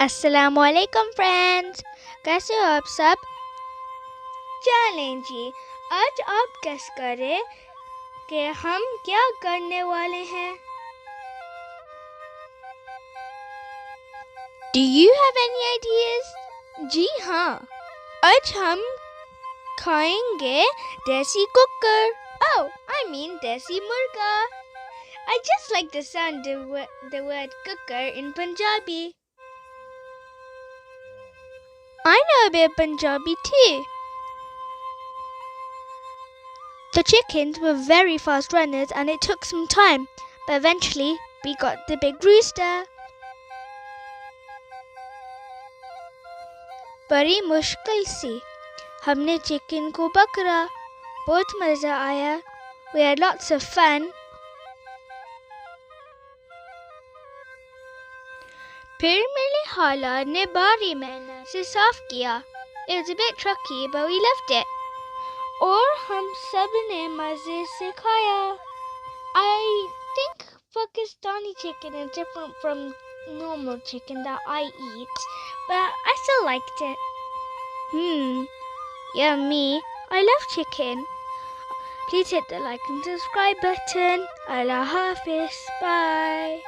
अस्सलाम वालेकुम फ्रेंड्स, कैसे हो आप सब? चलें जी, आज आप गेस करें कि हम क्या करने वाले हैं. Do you have any ideas? जी हाँ, आज हम खाएंगे देसी कुकर. Oh, I mean देसी मुर्गा. I just like the sound of the word cooker in Punjabi. I know a bit of Punjabi too. The chickens were very fast runners and it took some time, but eventually we got the big rooster. बड़ी मुश्किल से हमने chicken को पकड़ा. बहुत मजा आया. We had lots of fun. फिर मेरे हाला ने बड़ी मेहनत से साफ किया. It was a bit tricky, but we loved it. और हम सब ने मजे से खाया. I think Pakistani chicken is different from normal chicken that I eat, but I still liked it. Yummy. I love chicken. Please hit the like and subscribe button. Allah Hafiz. Bye.